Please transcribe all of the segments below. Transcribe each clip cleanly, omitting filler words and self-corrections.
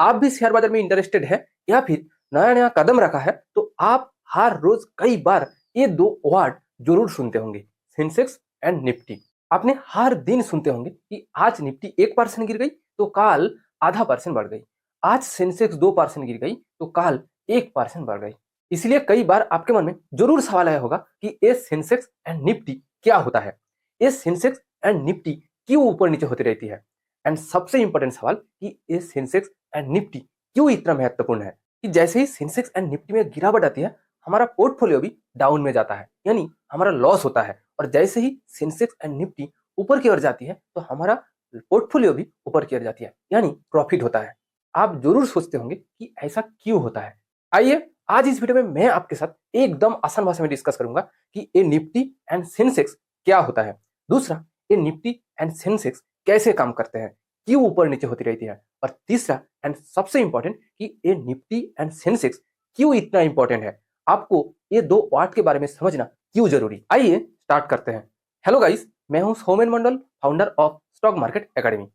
आप भी शेयर बाजार में इंटरेस्टेड है या फिर नया नया कदम रखा है तो आप हर रोज कई बार ये दो वर्ड जरूर सुनते होंगे, सेंसेक्स एंड निफ्टी। आपने हर दिन सुनते होंगे कि आज निफ्टी 1% गिर गई तो काल ½ % बढ़ गई, आज सेंसेक्स 2% गिर गई तो काल 1% बढ़ गई। इसलिए कई बार आपके मन में जरूर सवाल आया होगा कि ये सेंसेक्स एंड निफ्टी क्या होता है, ये सेंसेक्स एंड निफ्टी क्यों ऊपर नीचे होती रहती है, एंड सबसे इंपॉर्टेंट सवाल कि ये सेंसेक्स एंड निफ्टी क्यों इतना महत्वपूर्ण है कि जैसे ही सेंसेक्स एंड निफ्टी में गिरावट आती है हमारा पोर्टफोलियो भी डाउन में जाता है, यानी हमारा लॉस होता है। और जैसे ही सेंसेक्स एंड निफ्टी ऊपर की ओर जाती है तो हमारा पोर्टफोलियो भी ऊपर की ओर जाती है, यानी प्रॉफिट होता है। आप जरूर सोचते होंगे कि ऐसा क्यों होता है। आइए आज इस वीडियो में मैं आपके साथ एकदम आसान भाषा में डिस्कस करूंगा कि ये निफ्टी एंड सेंसेक्स क्या होता है, दूसरा ये निफ्टी एंड सेंसेक्स कैसे काम करते हैं, क्यों ऊपर नीचे होती रहती है, और तीसरा एंड सबसे इंपॉर्टेंट कि ये निफ्टी एंड सेंसेक्स क्यों इतना इंपॉर्टेंट है, आपको ये दो पार्ट के बारे में समझना क्यों जरूरी। आइए स्टार्ट करते हैं। हेलो गाइस, मैं हूं Soumen Mandal, founder of stock market academy.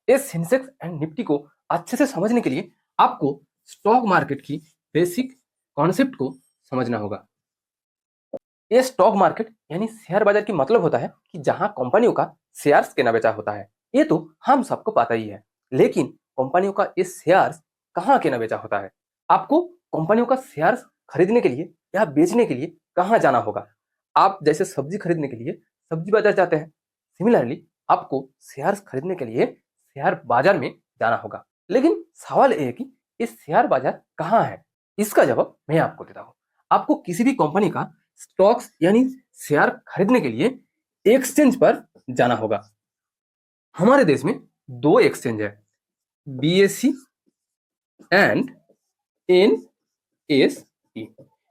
इस सेंसेक्स एंड निफ्टी को अच्छे से समझने के लिए आपको स्टॉक मार्केट की बेसिक कॉन्सेप्ट को समझना होगा। ये स्टॉक मार्केट यानी शेयर बाजार की मतलब होता है कि जहां कंपनियों का शेयर्स केना बेचा होता है। ये तो हम सबको पता ही है, लेकिन कंपनियों का ये शेयर्स कहाँ केना बेचा होता है। आपको कंपनियों का शेयर्स खरीदने के लिए या बेचने के लिए कहाँ जाना होगा। आप जैसे सब्जी खरीदने के लिए सब्जी बाजार जाते हैं, सिमिलरली आपको शेयर्स खरीदने के लिए शेयर बाजार में जाना होगा। लेकिन सवाल ये है कि ये शेयर बाजार कहाँ है। इसका जवाब मैं आपको देता हूँ। आपको किसी भी कंपनी का स्टॉक्स यानी शेयर खरीदने के लिए एक्सचेंज पर जाना होगा। हमारे देश में दो एक्सचेंज है, बीएसई एंड एनएसई।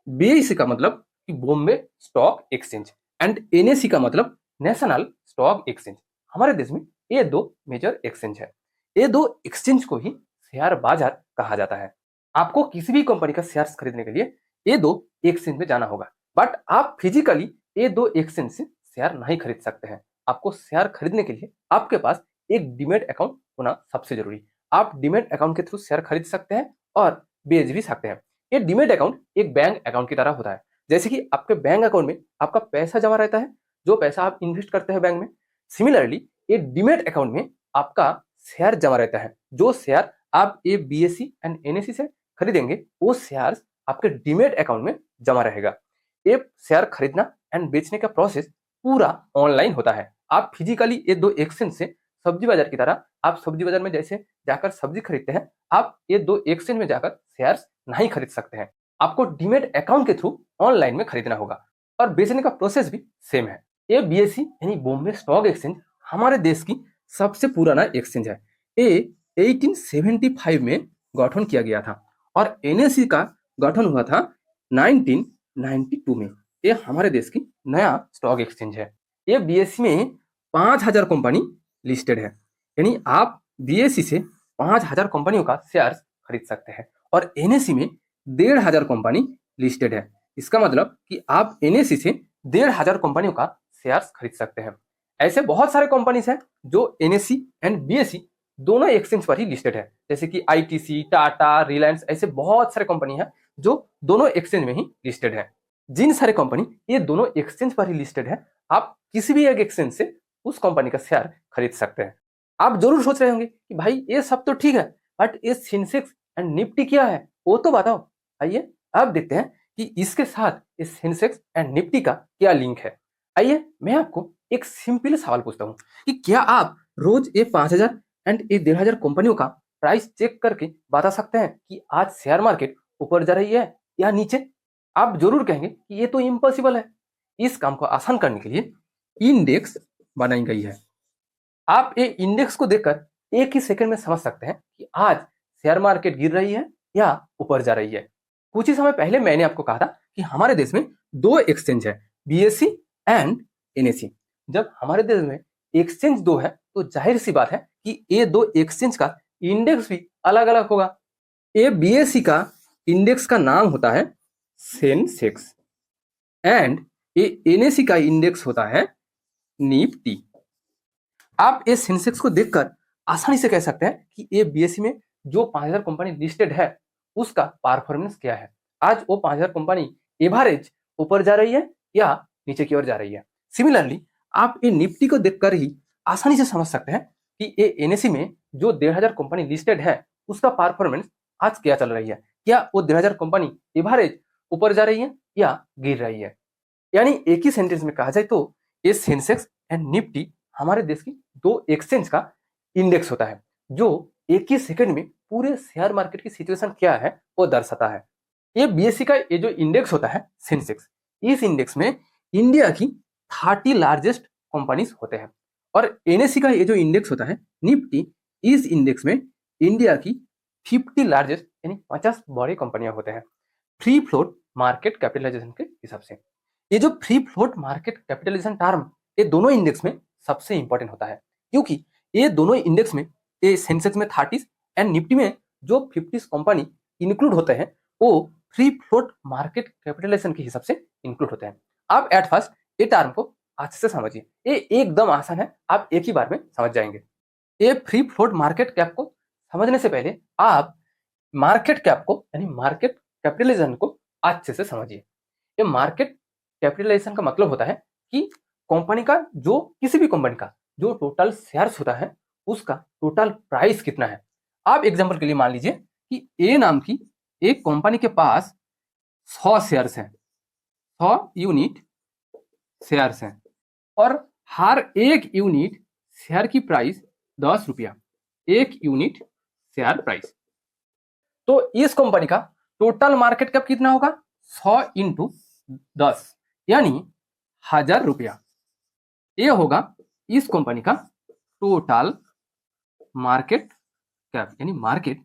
बीएसई का मतलब कि Bombay stock exchange and NSE का मतलब नेशनल स्टॉक एक्सचेंज। हमारे देश में ये दो मेजर एक्सचेंज है। ये दो एक्सचेंज को ही शेयर बाजार कहा जाता है। आपको किसी भी कंपनी का शेयर्स खरीदने के लिए ये दो एक्सचेंज में जाना होगा, बट आप फिजिकली ये दो एक्सचेंज से शेयर नहीं खरीद सकते हैं। आपको शेयर खरीदने के लिए आपके पास एक डीमैट अकाउंट होना सबसे जरूरी। आप डीमैट अकाउंट के थ्रू शेयर खरीद सकते हैं और बेच भी सकते हैं। ये डीमैट अकाउंट एक बैंक अकाउंट की तरह होता है। जैसे कि आपके बैंक अकाउंट में आपका पैसा जमा रहता है, जो पैसा आप इन्वेस्ट करते हैं बैंक में, सिमिलरली ये डीमैट अकाउंट में आपका शेयर जमा रहता है। जो शेयर आप ये बीएसई एंड एनएसई से खरीदेंगे वो शेयर आपके डीमैट अकाउंट में जमा रहेगा। ये शेयर खरीदना एंड बेचने का प्रोसेस पूरा ऑनलाइन होता है। आप फिजिकली ये दो एक्सचेंज से सब्जी बाजार की तरह आप सब्जी बाजार में जैसे जाकर सब्जी खरीदते हैं, आप ये दो एक्सचेंज में जाकर शेयर्स नहीं खरीद सकते हैं। आपको डीमैट अकाउंट के थ्रू ऑनलाइन में खरीदना होगा और बेचने का प्रोसेस भी सेम है। ये बीएसई यानी बॉम्बे स्टॉक एक्सचेंज हमारे देश की सबसे पुराना एक्सचेंज है। ये 1875 में गठन किया गया था और एनएसई का गठन हुआ था 1992 में। ये हमारे देश की नया स्टॉक एक्सचेंज है। ये बीएसई में 5000 कंपनी लिस्टेड है, यानी आप बीएसई से 5000 कंपनियों का शेयर्स खरीद सकते हैं और एनएसई में 1500 कंपनी लिस्टेड है। इसका मतलब कि आप एनएसई से 1500 कंपनियों का शेयर्स खरीद सकते हैं। ऐसे बहुत सारे कंपनीज हैं जो एनएसई एंड बीएसई दोनों एक्सचेंज पर ही लिस्टेड है, जैसे कि आईटीसी, टाटा, रिलायंस, ऐसे बहुत सारे कंपनी है जो दोनों एक्सचेंज में ही लिस्टेड है। जिन सारे कंपनी ये दोनों एक्सचेंज पर ही लिस्टेड है, आप किसी भी एक एक्सचेंज से उस कंपनी का शेयर खरीद सकते हैं। आप जरूर सोच रहे होंगे कि भाई ये सब तो ठीक है, बट ये सेंसेक्स एंड निफ्टी क्या है वो तो बताओ। आइए अब देखते हैं कि इसके साथ इस सेंसेक्स एंड निफ्टी का क्या लिंक है। आइए मैं आपको एक सिंपल सवाल पूछता हूँ कि क्या आप रोज ये 5000 एंड ये 1500 कंपनियों का प्राइस चेक करके बता सकते हैं कि आज शेयर मार्केट ऊपर जा रही है या नीचे। आप जरूर कहेंगे कि ये तो इम्पॉसिबल है। इस काम को आसान करने के लिए इंडेक्स बनाई गई है। आप ये इंडेक्स को देखकर एक ही सेकंड में समझ सकते हैं कि आज शेयर मार्केट गिर रही है या ऊपर जा रही है। कुछ ही समय पहले मैंने आपको कहा था कि हमारे देश में दो एक्सचेंज है, बीएसई एंड एनएसई। जब हमारे देश में एक्सचेंज दो है तो जाहिर सी बात है कि ये दो एक्सचेंज का इंडेक्स भी अलग अलग होगा। ये बीएसई का इंडेक्स का नाम होता है सेंसेक्स एंड ये एनएसई का इंडेक्स होता है निफ्टी। आप इस सेंसेक्स को देखकर आसानी से कह सकते हैं कि ये बीएसई में जो 5000 कंपनी लिस्टेड है उसका परफॉर्मेंस क्या है। आज वो 5000 कंपनी एवरेज ऊपर जा रही है या नीचे की ओर जा रही है। सिमिलरली आप ये निफ्टी को देखकर ही आसानी से समझ सकते हैं कि ये एनएससी में जो 1500 कंपनी लिस्टेड है उसका परफॉर्मेंस आज क्या चल रही है। क्या वो 1500 कंपनी एवरेज ऊपर जा रही है या गिर रही है। यानी एक ही सेंटेंस में कहा जाए तो ये सेंसेक्स एंड निफ्टी हमारे देश की दो एक्सचेंज का इंडेक्स होता है जो एक ही सेकंड में पूरे शेयर मार्केट की सिचुएशन क्या है वो दर्शाता है। ये बीएससी का ये जो इंडेक्स होता है सेंसेक्स, इस इंडेक्स में इंडिया की 30 लार्जेस्ट कंपनीज होते हैं और एनएससी का ये जो इंडेक्स होता है निफ्टी, इस इंडेक्स में इंडिया की 50 लार्जेस्ट यानी 50 बड़ी कंपनियां होते हैं फ्री फ्लोट मार्केट कैपिटलाइजेशन के हिसाब से। ये जो free float market capitalisation term ये दोनों इंडेक्स में सबसे इंपॉर्टेंट होता है क्योंकि ये दोनों इंडेक्स में ये सेंसेक्स में 30 एंड निफ्टी में जो 50 कंपनी इंक्लूड होते हैं वो फ्री फ्लोट मार्केट कैपिटलाइजेशन के हिसाब से इंक्लूड होते हैं। आप एट फर्स्ट ये टर्म को अच्छे से समझिए, ये एकदम आसान है, आप एक ही बार में समझ जाएंगे। ये फ्री फ्लोट मार्केट कैप को समझने से पहले आप मार्केट कैप को यानी मार्केट कैपिटलाइजेशन को अच्छे से समझिए। ये मार्केट कैपिटलाइजेशन का मतलब होता है कि कंपनी का जो किसी भी कंपनी का जो टोटल शेयर्स होता है उसका टोटल प्राइस कितना है। आप एग्जांपल के लिए मान लीजिए कि ए नाम की एक कंपनी के पास 100 शेयर्स हैं, 100 यूनिट शेयर्स हैं और हर एक यूनिट शेयर की प्राइस 10 रुपया, एक यूनिट शेयर प्राइस। तो इस कंपनी का टोटल मार्केट कैप कितना होगा 100 इंटू 10 यानी 1000 रुपया। ये होगा इस कंपनी का टोटल मार्केट कैप यानी मार्केट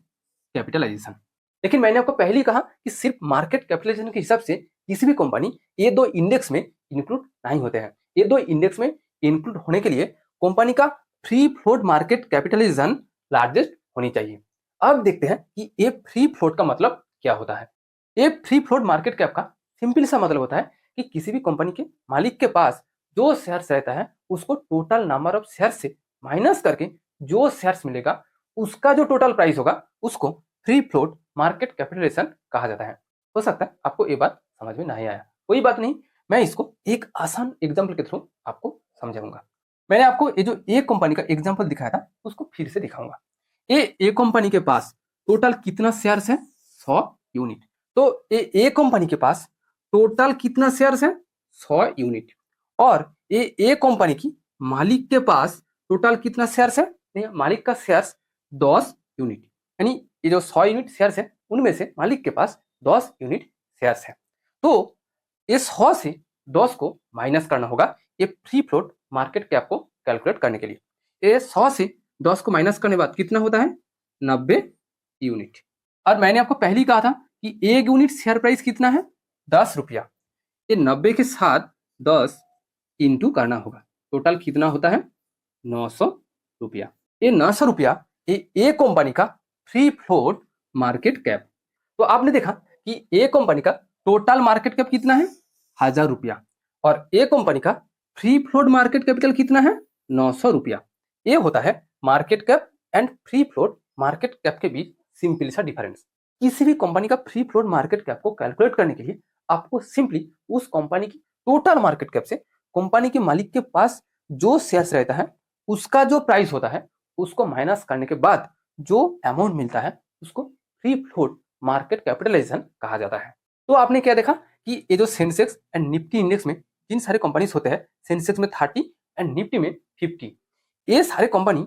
कैपिटलाइजेशन। लेकिन मैंने आपको पहले ही कहा कि सिर्फ मार्केट कैपिटलाइजेशन के हिसाब से किसी भी कंपनी ये दो इंडेक्स में इंक्लूड नहीं होते हैं। ये दो इंडेक्स में इंक्लूड होने के लिए कंपनी का free float market capitalisation largest होनी चाहिए। अब देखते हैं कि ये फ्री फ्लोट का मतलब क्या होता है। ये फ्री फ्लोट मार्केट कैप का सिंपल सा मतलब होता है कि किसी भी कंपनी के मालिक के पास जो शेयर्स रहता है उसको टोटल नंबर ऑफ शेयर्स से माइनस करके जो शेयर्स मिलेगा उसका जो टोटल प्राइस होगा उसको फ्री फ्लोट मार्केट कैपिटलाइजेशन कहा जाता है। हो सकता है आपको ये बात समझ में नहीं आया, कोई बात नहीं, मैं इसको एक आसान एग्जांपल के थ्रू आपको समझाऊंगा। मैंने आपको ये जो एक कंपनी का एग्जांपल दिखाया था उसको फिर से दिखाऊंगा। ये कंपनी के पास टोटल कितना शेयर्स है 100 यूनिट। तो ये कंपनी के पास टोटल कितना शेयर्स है 100 यूनिट और ये कंपनी की मालिक के पास टोटल कितना शेयर्स है, मालिक का शेयर्स 10 यूनिट यानी ये जो 100 यूनिट शेयर्स है उनमें से मालिक के पास 10 यूनिट शेयर्स है। तो ये 100 से 10 को माइनस करना होगा ये फ्री फ्लोट मार्केट कैप को कैलकुलेट करने के लिए। ये 100 से 10 को माइनस करने के बाद कितना होता है 90 यूनिट। और मैंने आपको पहले ही कहा था कि एक यूनिट शेयर प्राइस कितना है 10 रुपया। ये 90 के साथ 10 इंटू करना होगा, टोटल कितना होता है 900 रुपया। ये 900 रुपया ये कंपनी का फ्री फ्लोट मार्केट कैप। तो आपने देखा कि ए कंपनी का टोटल मार्केट कैप कितना है 1000 रुपया और ए कंपनी का फ्री फ्लोट मार्केट कैपिटल कितना है 900 रुपया। ये होता है market cap and free float market cap के बीच सिंपल सा डिफरेंस। किसी भी कंपनी का फ्री फ्लोट मार्केट कैप को कैलकुलेट करने के लिए आपको सिंपली उस कंपनी की टोटल मार्केट कैप से कंपनी के मालिक के पास जो शेयर्स रहता है उसका जो प्राइस होता है उसको माइनस करने के बाद जो अमाउंट मिलता है उसको फ्री फ्लोट मार्केट कैपिटलाइजेशन कहा जाता है। तो आपने क्या देखा कि ये जो सेंसेक्स एंड निफ्टी इंडेक्स में जिन सारे कंपनीज होते हैं, सेंसेक्स में 30 एंड निफ्टी में 50, ये सारे कंपनी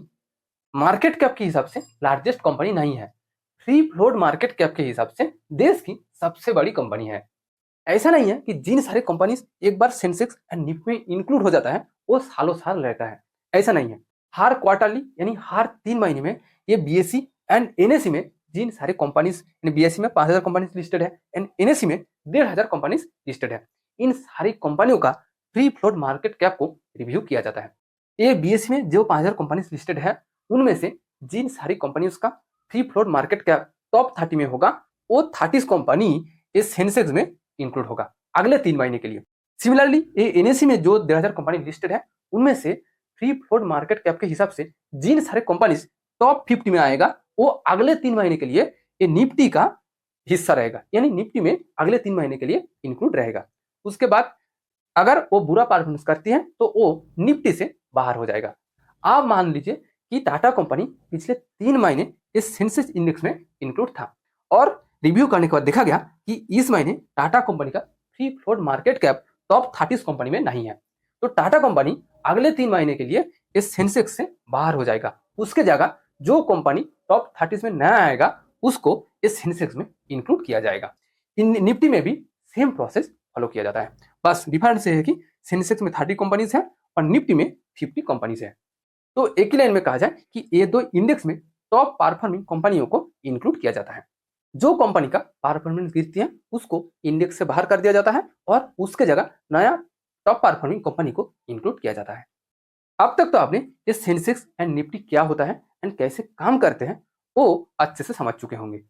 मार्केट कैप के हिसाब से लार्जेस्ट कंपनी नहीं है, फ्री फ्लोट मार्केट कैप के हिसाब से देश की सबसे बड़ी कंपनी है। ऐसा नहीं है कि जिन सारे कंपनीज एक बार सेंसेक्स एंड निफ्टी में इंक्लूड हो जाता है वो सालों साल रहता है, ऐसा नहीं है। हर क्वार्टरली यानी हर 3 महीने में ये बीएससी एंड एनएससी में जिन सारे कंपनीज, बीएससी में 5000 कंपनीज लिस्टेड है एंड एनएससी में 1500 कंपनीज लिस्टेड है, इन सारी कंपनियों का फ्री फ्लोट मार्केट कैप को रिव्यू किया जाता है। ये बीएससी में जो 5000 कंपनीज लिस्टेड है उनमें से जिन सारी कंपनीज का free float market cap top 30 में होगा वो 30 कंपनी इस सेंसेक्स में इंक्लूड होगा अगले 3 महीने के लिए। सिमिलरली ये एनएससी में जो 1500 कंपनी लिस्टेड है उनमें से फ्री फ्लोट मार्केट कैप के हिसाब से जिन सारे कंपनीज टॉप 50 में आएगा वो अगले 3 महीने के लिए ये निफ्टी का हिस्सा रहेगा, यानी निफ्टी में अगले 3 महीने के लिए इंक्लूड रहेगा। उसके बाद अगर वो बुरा परफॉर्मेंस करती है तो वो निफ्टी से बाहर हो जाएगा। आप मान लीजिए कि टाटा कंपनी पिछले 3 महीने इस सेंसेक्स इंडेक्स में इंक्लूड था और रिव्यू करने के बाद देखा गया कि इस महीने टाटा कंपनी का free float market cap top 30 company में नहीं है, तो टाटा कंपनी अगले 3 महीने के लिए इस सेंसेक्स से बाहर हो जाएगा। उसके जगह जो कंपनी टॉप 30 में न आएगा उसको इस सेंसेक्स में इंक्लूड किया जाएगा। निफ्टी में भी सेम प्रोसेस फॉलो किया जाता है, बस डिफरेंस ये है कि सेंसेक्स में 30 कंपनीज है और निफ्टी में 50 कंपनीज है। तो एक ही लाइन में कहा जाए कि ये दो इंडेक्स में टॉप परफॉर्मिंग कंपनियों को इंक्लूड किया जाता है। जो कंपनी का परफॉर्मेंस गिरती है उसको इंडेक्स से बाहर कर दिया जाता है और उसके जगह नया टॉप परफॉर्मिंग कंपनी को इंक्लूड किया जाता है। अब तक तो आपने ये सेंसेक्स एंड निफ्टी क्या होता है एंड कैसे काम करते हैं वो अच्छे से समझ चुके होंगे।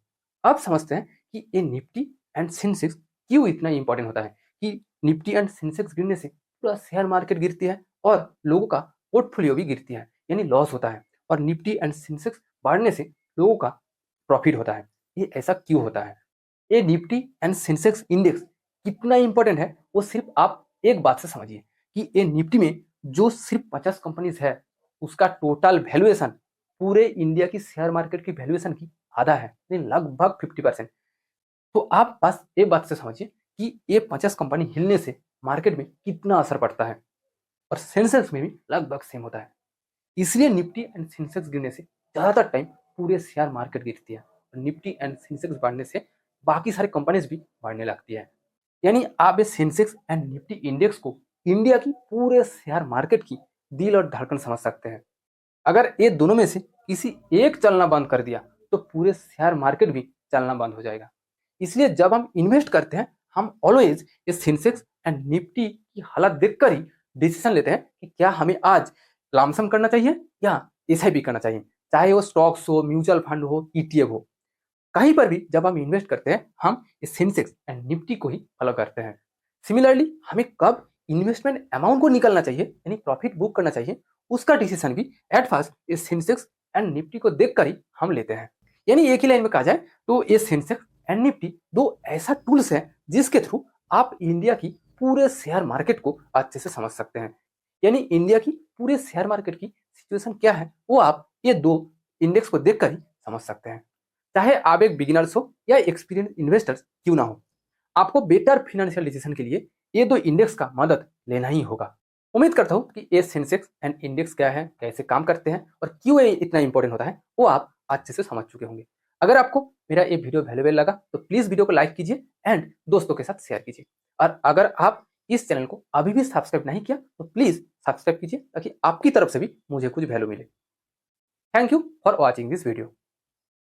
अब समझते हैं कि ये निफ्टी एंड सेंसेक्स क्यों इतना इंपॉर्टेंट होता है कि निफ्टी एंड सेंसेक्स गिरने से पूरा शेयर मार्केट गिरती है और लोगों का पोर्टफोलियो भी गिरती है, यानी लॉस होता है, और निफ्टी एंड सेंसेक्स बढ़ने से लोगों का प्रॉफिट होता है। ये ऐसा क्यों होता है? ये निफ्टी एंड सेंसेक्स इंडेक्स कितना इंपॉर्टेंट है वो सिर्फ आप एक बात से समझिए कि ये निफ्टी में जो सिर्फ 50 कंपनीज है उसका टोटल वैल्यूएशन पूरे इंडिया की शेयर मार्केट की वैल्यूएशन की आधा है, यानी लगभग 50%। तो आप बस ये बात से समझिए कि ये 50 कंपनी हिलने से मार्केट में कितना असर पड़ता है, और सेंसेक्स में भी लगभग सेम होता है। इसलिए निफ्टी एंड सेंसेक्स गिरने से ज्यादातर टाइम पूरे शेयर मार्केट गिरती है और निफ्टी एंड सेंसेक्स बढ़ने से बाकी सारे कंपनीज भी बढ़ने लगती है। यानी आप इस सेंसेक्स एंड निफ्टी इंडेक्स को इंडिया की पूरे शेयर मार्केट की दिल और धड़कन समझ सकते हैं। अगर ये दोनों में से किसी एक चलना बंद कर दिया तो पूरे शेयर मार्केट भी चलना बंद हो जाएगा। इसलिए जब हम इन्वेस्ट करते हैं हम ऑलवेज इस सेंसेक्स एंड निफ्टी की हालत देखकर ही डिसीजन लेते हैं कि क्या हमें आज लमसम करना चाहिए या एसआईपी करना चाहिए, चाहे वो स्टॉक्स हो, म्यूचुअल फंड हो, ईटीएफ हो। कहीं पर भी जब हम इन्वेस्ट करते हैं हम इस सेंसेक्स एंड निफ्टी को ही फॉलो करते हैं। सिमिलरली हमें कब इन्वेस्टमेंट अमाउंट को निकलना चाहिए यानी प्रॉफिट बुक करना चाहिए उसका डिसीजन भी एट फर्स्ट इस सेंसेक्स एंड निफ्टी को देखकर ही हम लेते हैं। यानी एक ही लाइन में कहा जाए तो ये सेंसेक्स एंड निफ्टी दो ऐसा टूल्स है जिसके थ्रू आप इंडिया की पूरे शेयर मार्केट को अच्छे से समझ सकते हैं। यानी इंडिया की पूरे शेयर मार्केट की सिचुएशन क्या है वो आप ये दो इंडेक्स को देखकर ही समझ सकते हैं। चाहे आप एक बिगिनर्स हो या एक्सपीरियंस इन्वेस्टर्स क्यों ना हो, आपको बेटर फाइनेंशियल डिसीजन के लिए ये दो इंडेक्स का मदद लेना ही होगा। उम्मीद करता हूँ कि ये सेंसेक्स एंड इंडेक्स क्या है, कैसे काम करते हैं और क्यों ये इतना इंपॉर्टेंट होता है वो आप अच्छे से समझ चुके होंगे। अगर आपको मेरा ये वीडियो वैल्यूएबल लगा तो प्लीज वीडियो को लाइक कीजिए एंड दोस्तों के साथ शेयर कीजिए। और अगर आप इस चैनल को अभी भी सब्सक्राइब नहीं किया तो प्लीज सब्सक्राइब कीजिए ताकि आपकी तरफ से भी मुझे कुछ वैल्यू मिले। Thank you for watching this video.